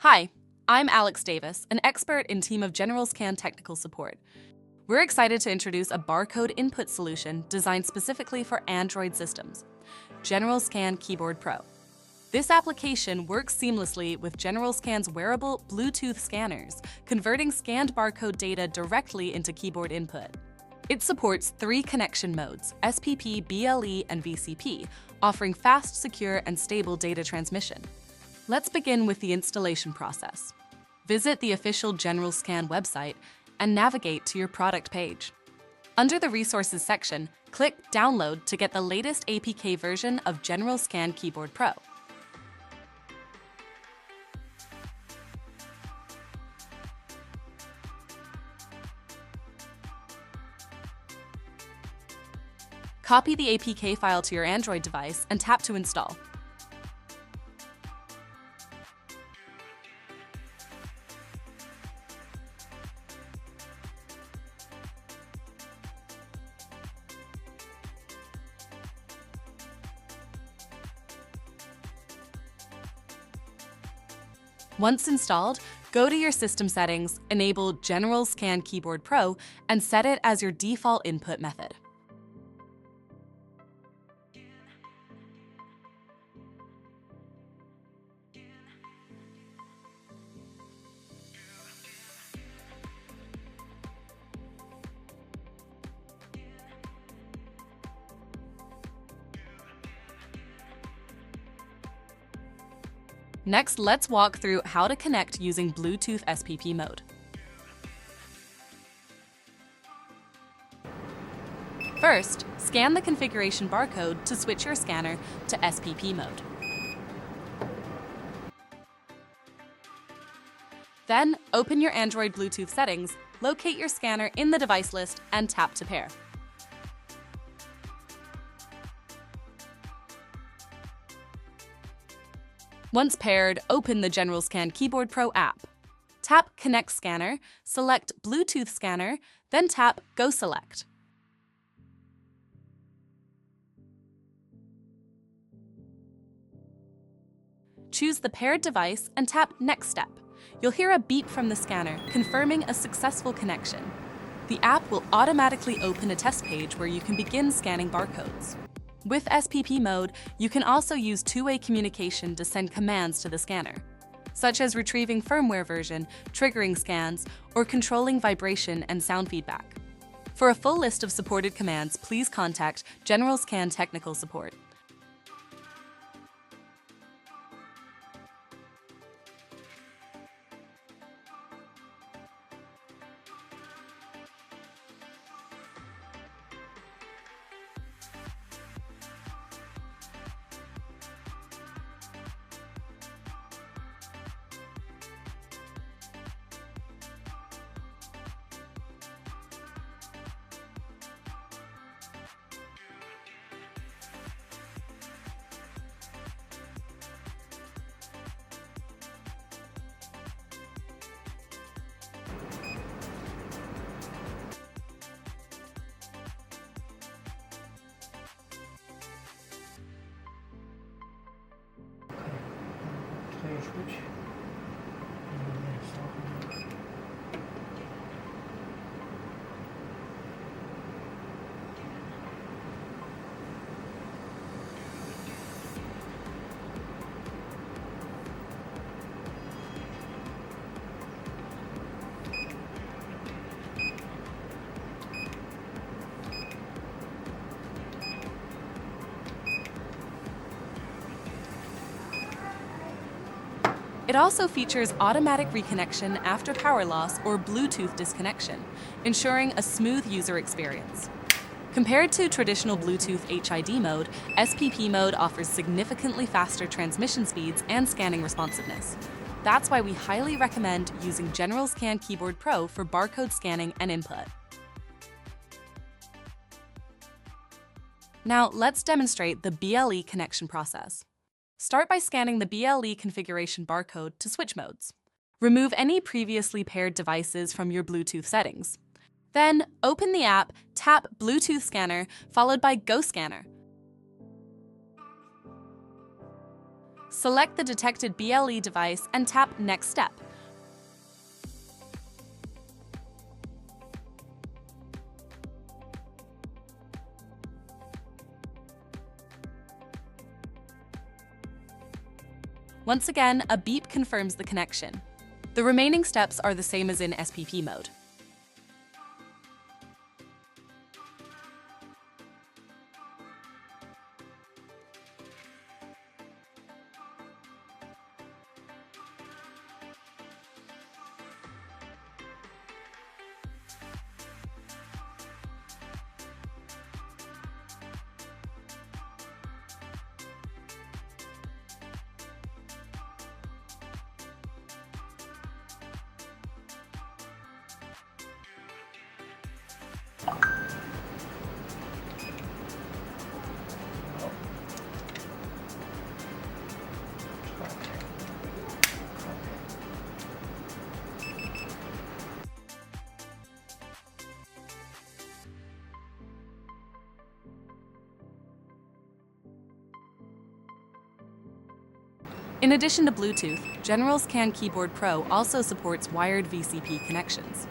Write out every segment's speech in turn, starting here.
Hi, I'm Alex Davis, an expert in team of Generalscan technical support. We're excited to introduce a barcode input solution designed specifically for Android systems, Generalscan Keyboard Pro. This application works seamlessly with Generalscan's wearable Bluetooth scanners, converting scanned barcode data directly into keyboard input. It supports 3 connection modes, SPP, BLE, and VCP, offering fast, secure, and stable data transmission. Let's begin with the installation process. Visit the official Generalscan website and navigate to your product page. Under the Resources section, click Download to get the latest APK version of Generalscan Keyboard Pro. Copy the APK file to your Android device and tap to install. Once installed, go to your system settings, enable Generalscan Keyboard Pro, and set it as your default input method. Next, let's walk through how to connect using Bluetooth SPP mode. First, scan the configuration barcode to switch your scanner to SPP mode. Then, open your Android Bluetooth settings, locate your scanner in the device list, and tap to pair. Once paired, open the Generalscan Keyboard Pro app. Tap Connect Scanner, select Bluetooth Scanner, then tap Go Select. Choose the paired device and tap Next Step. You'll hear a beep from the scanner, confirming a successful connection. The app will automatically open a test page where you can begin scanning barcodes. With SPP mode, you can also use two-way communication to send commands to the scanner, such as retrieving firmware version, triggering scans, or controlling vibration and sound feedback. For a full list of supported commands, please contact Generalscan Technical Support. Switch. It also features automatic reconnection after power loss or Bluetooth disconnection, ensuring a smooth user experience. Compared to traditional Bluetooth HID mode, SPP mode offers significantly faster transmission speeds and scanning responsiveness. That's why we highly recommend using Generalscan Keyboard Pro for barcode scanning and input. Now let's demonstrate the BLE connection process. Start by scanning the BLE configuration barcode to switch modes. Remove any previously paired devices from your Bluetooth settings. Then, open the app, tap Bluetooth Scanner, followed by Go Scanner. Select the detected BLE device and tap Next Step. Once again, a beep confirms the connection. The remaining steps are the same as in SPP mode. In addition to Bluetooth, Generalscan Keyboard Pro also supports wired VCP connections.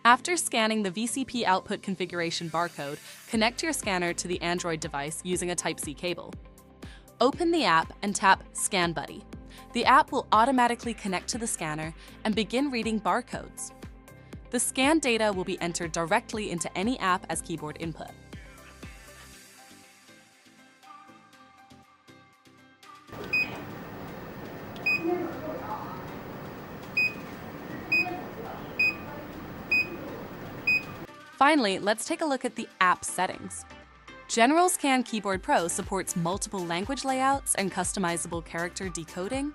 After scanning the VCP output configuration barcode, connect your scanner to the Android device using a Type-C cable. Open the app and tap Scan Buddy. The app will automatically connect to the scanner and begin reading barcodes. The scanned data will be entered directly into any app as keyboard input. Finally, let's take a look at the app settings. Generalscan Keyboard Pro supports multiple language layouts and customizable character decoding,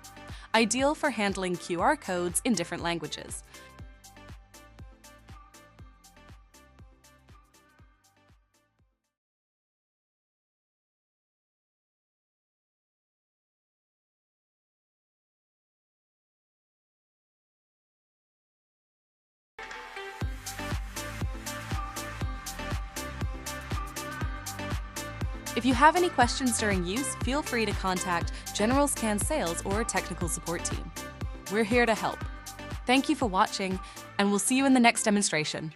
ideal for handling QR codes in different languages. If you have any questions during use, feel free to contact Generalscan sales or technical support team. We're here to help. Thank you for watching, and we'll see you in the next demonstration.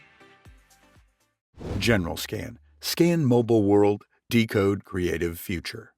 Generalscan. Scan mobile world, decode creative future.